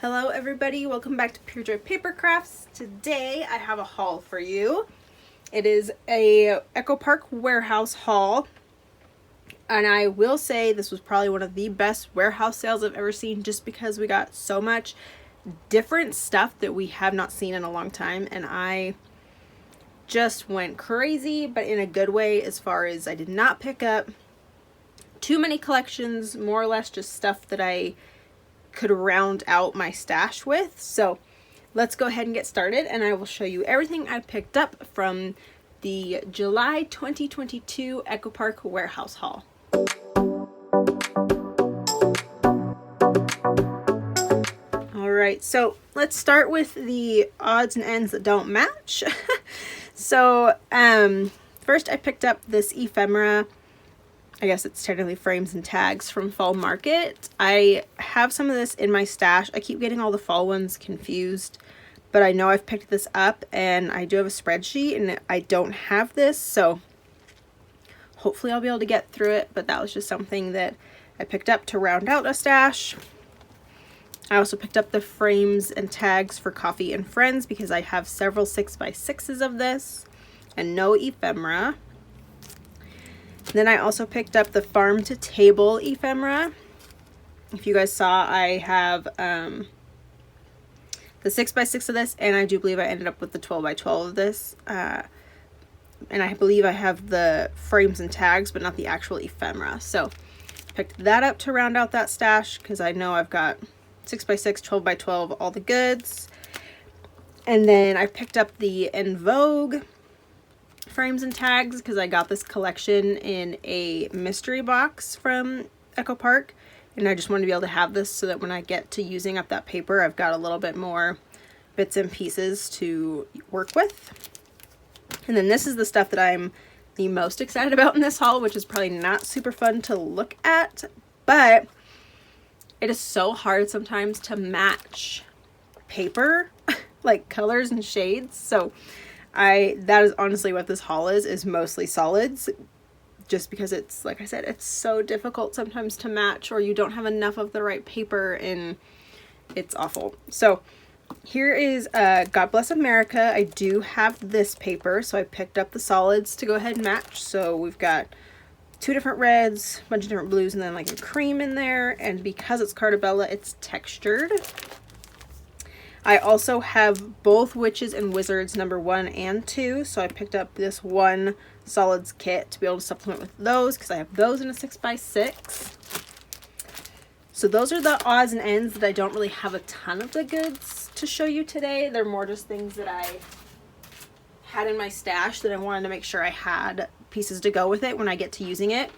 Hello everybody, welcome back to Pure Joy Papercrafts. Today I have a haul for you. It is a Echo Park warehouse haul, and I will say this was probably one of the best warehouse sales I've ever seen, just because we got so much different stuff that we have not seen in a long time, and I just went crazy, but in a good way, as far as I did not pick up too many collections, more or less just stuff that I could round out my stash with. So let's go ahead and get started, and I will show you everything I picked up from the July 2022 Echo Park warehouse haul. Alright, so let's start with the odds and ends that don't match. So first I picked up this ephemera. I guess it's technically frames and tags from Fall Market. I have some of this in my stash. I keep getting all the fall ones confused, but I know I've picked this up, and I do have a spreadsheet and I don't have this, so hopefully I'll be able to get through it, but that was just something that I picked up to round out a stash. I also picked up the frames and tags for Coffee and Friends because I have several 6x6s of this and no ephemera. Then I also picked up the Farm to Table ephemera. If you guys saw, I have the 6x6 of this, and I do believe I ended up with the 12x12 of this. And I believe I have the frames and tags, but not the actual ephemera. So picked that up to round out that stash because I know I've got 6x6, 12x12, all the goods. And then I picked up the En Vogue frames and tags because I got this collection in a mystery box from Echo Park, and I just wanted to be able to have this so that when I get to using up that paper, I've got a little bit more bits and pieces to work with. And then this is the stuff that I'm the most excited about in this haul, which is probably not super fun to look at, but it is so hard sometimes to match paper like colors and shades. So that is honestly what this haul is mostly solids, just because it's, like I said, it's so difficult sometimes to match, or you don't have enough of the right paper and it's awful. So here is God Bless America. I do have this paper, so I picked up the solids to go ahead and match. So we've got two different reds, a bunch of different blues, and then like a cream in there, and because it's Cartabella, it's textured. I also have both Witches and Wizards number 1 and 2, so I picked up this one solids kit to be able to supplement with those because I have those in a 6x6. So those are the odds and ends that I don't really have a ton of the goods to show you today. They're more just things that I had in my stash that I wanted to make sure I had pieces to go with it when I get to using it.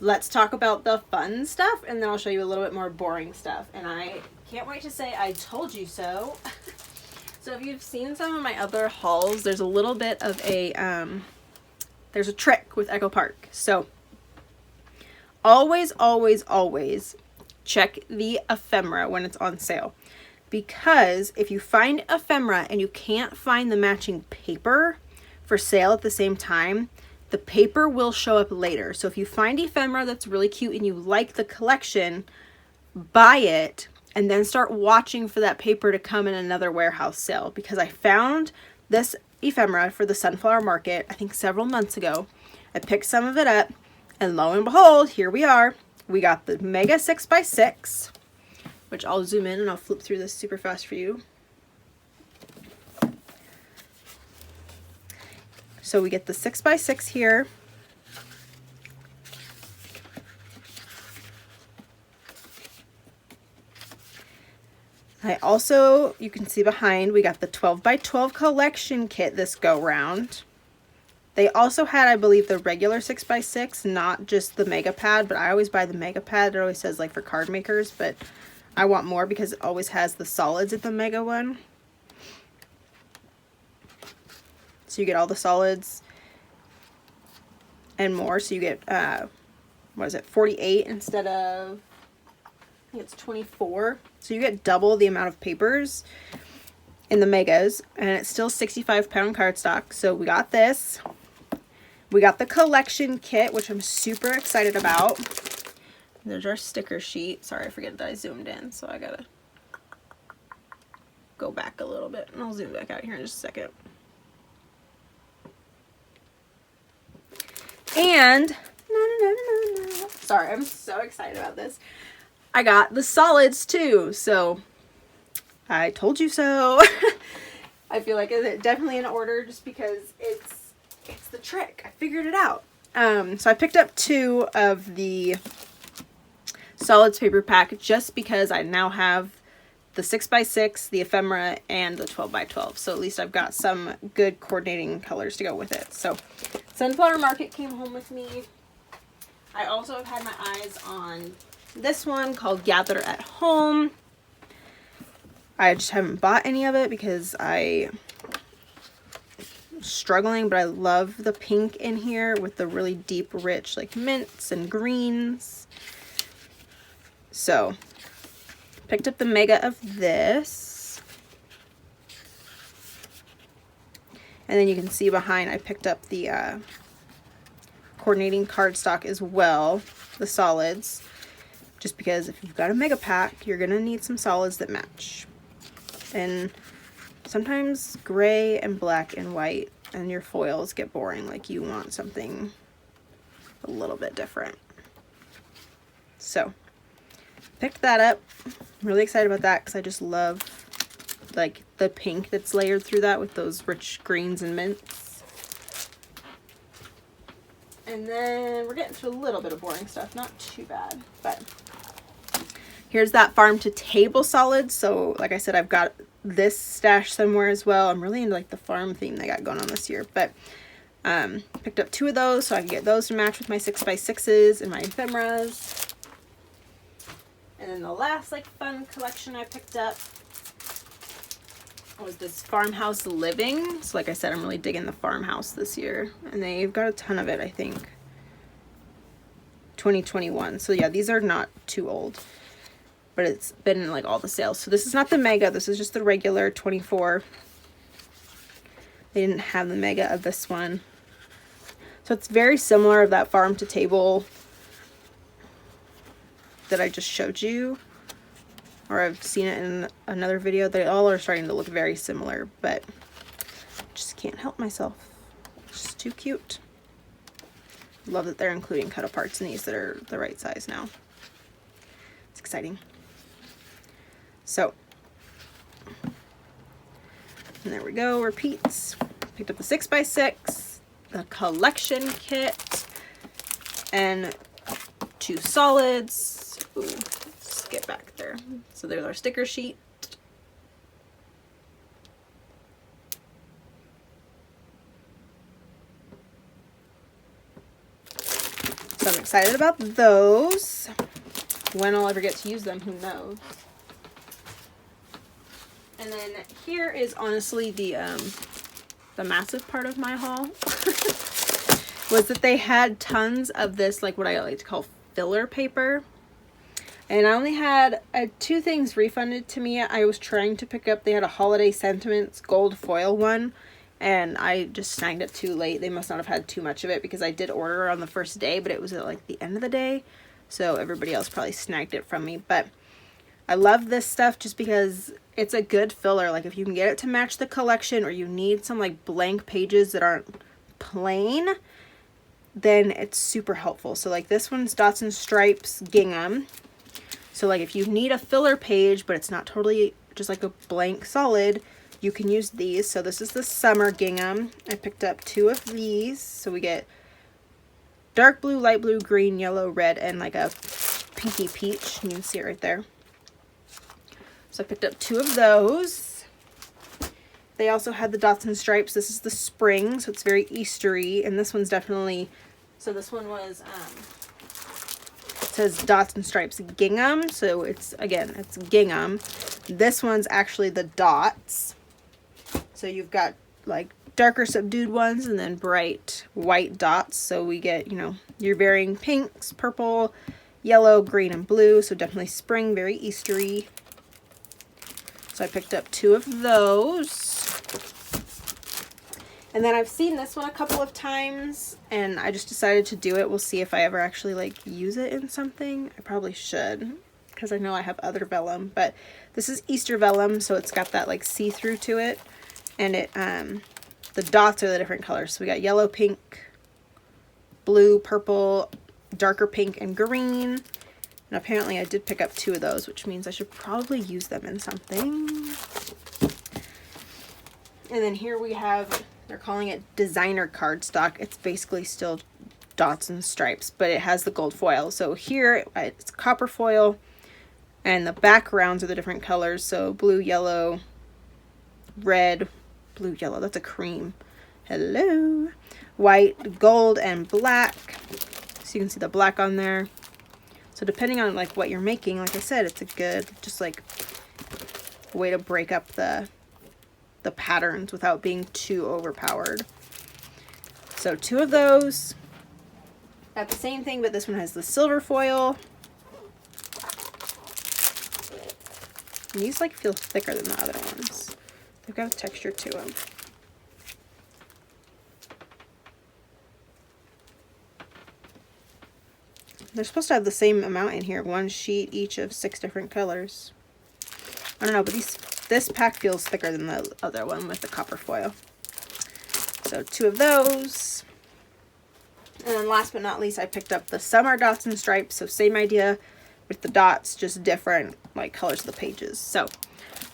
Let's talk about the fun stuff, and then I'll show you a little bit more boring stuff. And I can't wait to say I told you so. So if you've seen some of my other hauls, there's a little bit of a, there's a trick with Echo Park. So always, always, always check the ephemera when it's on sale. Because if you find ephemera and you can't find the matching paper for sale at the same time, the paper will show up later. So if you find ephemera that's really cute and you like the collection, buy it and then start watching for that paper to come in another warehouse sale. Because I found this ephemera for the Sunflower Market, I think several months ago. I picked some of it up, and lo and behold, here we are. We got the Mega 6x6, which I'll zoom in and I'll flip through this super fast for you. So we get the 6x6 here. I also, you can see behind, we got the 12x12 collection kit this go round. They also had, I believe, the regular 6x6, not just the mega pad, but I always buy the mega pad. It always says like for card makers, but I want more because it always has the solids at the mega one. So you get all the solids and more. So you get, what is it, 48 instead of, I think it's 24. So you get double the amount of papers in the megas, and it's still 65-pound cardstock. So we got this. We got the collection kit, which I'm super excited about. There's our sticker sheet. Sorry, I forget that I zoomed in, so I gotta go back a little bit, and I'll zoom back out here in just a second. And, sorry, I'm so excited about this. I got the solids too, so I told you so. I feel like it's definitely in order just because it's the trick. I figured it out. So I picked up 2 of the solids paper pack just because I now have the 6x6, the ephemera, and the 12x12. So at least I've got some good coordinating colors to go with it. So Sunflower Market came home with me. I also have had my eyes on this one called Gather at Home. I just haven't bought any of it because I'm struggling, but I love the pink in here with the really deep, rich like mints and greens. So picked up the mega of this. And then you can see behind I picked up the coordinating cardstock as well, the solids, just because if you've got a mega pack, you're gonna need some solids that match. And sometimes gray and black and white and your foils get boring, like you want something a little bit different. So picked that up. I'm really excited about that because I just love like the pink that's layered through that with those rich greens and mints. And then we're getting to a little bit of boring stuff, not too bad, but here's that farm to table solids. So like I said, I've got this stash somewhere as well. I'm really into like the farm theme they got going on this year, but picked up 2 of those so I can get those to match with my 6x6s and my ephemeras. And then the last like fun collection I picked up was this Farmhouse Living. So like I said, I'm really digging the farmhouse this year, and they've got a ton of it. I think 2021. So yeah, these are not too old, but it's been in like all the sales. So this is not the mega, this is just the regular 24. They didn't have the mega of this one. So it's very similar of that farm to table that I just showed you, or I've seen it in another video. They all are starting to look very similar, but just can't help myself. It's just too cute. Love that they're including cut aparts in these that are the right size now. It's exciting. So, and there we go, repeats. Picked up the 6x6, the collection kit, and 2 solids. Ooh, let's get back there. So there's our sticker sheet. So I'm excited about those. When I'll ever get to use them, who knows. And then here is honestly the massive part of my haul. Was that they had tons of this, like what I like to call filler paper. And I only had 2 things refunded to me. I was trying to pick up, they had a Holiday Sentiments gold foil one, and I just snagged it too late. They must not have had too much of it because I did order on the first day, but it was at like the end of the day. So everybody else probably snagged it from me. But I love this stuff just because it's a good filler. Like if you can get it to match the collection, or you need some like blank pages that aren't plain, then it's super helpful. So like this one's Dots and Stripes gingham. So like if you need a filler page, but it's not totally just like a blank solid, you can use these. So this is the summer gingham. I picked up 2 of these. So we get dark blue, light blue, green, yellow, red, and like a pinky peach. You can see it right there. So I picked up 2 of those. They also had the Dots and Stripes. This is the spring, so it's very Eastery. And this one's definitely, so this one was, it says Dots and Stripes gingham. So it's, again, it's gingham. This one's actually the dots. So you've got like darker subdued ones and then bright white dots. So we get, you know, your varying pinks, purple, yellow, green, and blue. So definitely spring, very Eastery. So I picked up 2 of those. And then I've seen this one a couple of times and I just decided to do it. We'll see if I ever actually like use it in something. I probably should. because I know I have other vellum, but this is Easter vellum, so it's got that like see-through to it, and it the dots are the different colors. So we got yellow, pink, blue, purple, darker pink, and green. And apparently I did pick up 2 of those, which means I should probably use them in something. And then here we have, they're calling it designer cardstock. It's basically still dots and stripes, but it has the gold foil. So here it's copper foil, and the backgrounds are the different colors. So blue, yellow, red, blue, yellow, that's a cream. Hello. White, gold, and black. So you can see the black on there. So depending on like what you're making, like I said, it's a good just like way to break up the patterns without being too overpowered. So 2 of those. Got the same thing, but this one has the silver foil. And these like feel thicker than the other ones. They've got a texture to them. They're supposed to have the same amount in here, 1 sheet each of 6 different colors. I don't know, but this pack feels thicker than the other one with the copper foil. So 2 of those. And then last but not least, I picked up the summer dots and stripes. So same idea with the dots, just different like colors of the pages. So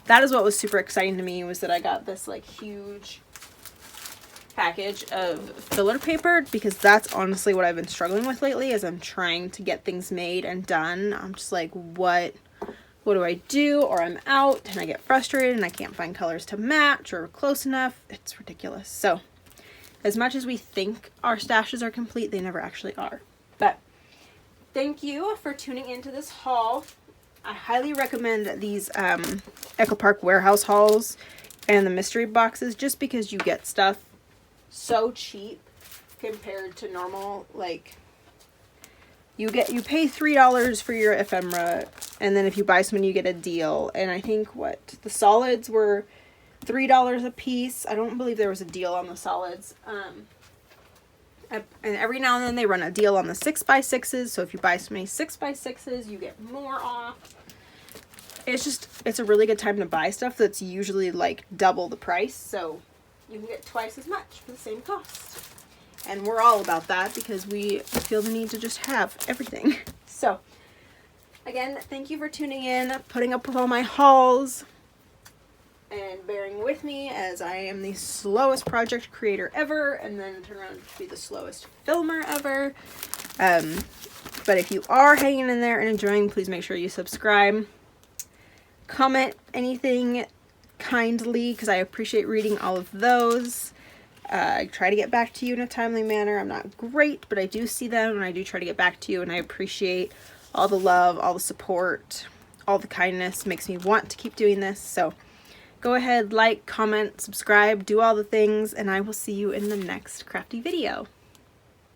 that is what was super exciting to me, was that I got this like huge package of filler paper, because that's honestly what I've been struggling with lately as I'm trying to get things made and done. I'm just like, what do I do? Or I'm out and I get frustrated and I can't find colors to match or close enough. It's ridiculous. So as much as we think our stashes are complete, they never actually are. But thank you for tuning into this haul. I highly recommend these Echo Park warehouse hauls and the mystery boxes, just because you get stuff so cheap compared to normal. Like you pay $3 for your ephemera, and then if you buy some you get a deal. And I think the solids were $3 a piece. I don't believe there was a deal on the solids. And every now and then they run a deal on the 6x6s, so if you buy so many 6x6s you get more off. It's a really good time to buy stuff that's usually like double the price, so you can get twice as much for the same cost. And we're all about that because we feel the need to just have everything. So again, thank you for tuning in, putting up with all my hauls, and bearing with me as I am the slowest project creator ever, and then turn around to be the slowest filmer ever. But if you are hanging in there and enjoying, please make sure you subscribe. Comment anything kindly, because I appreciate reading all of those. I try to get back to you in a timely manner. I'm not great, but I do see them and I do try to get back to you, and I appreciate all the love, all the support, all the kindness. Makes me want to keep doing this. So go ahead, like, comment, subscribe, do all the things, and I will see you in the next crafty video.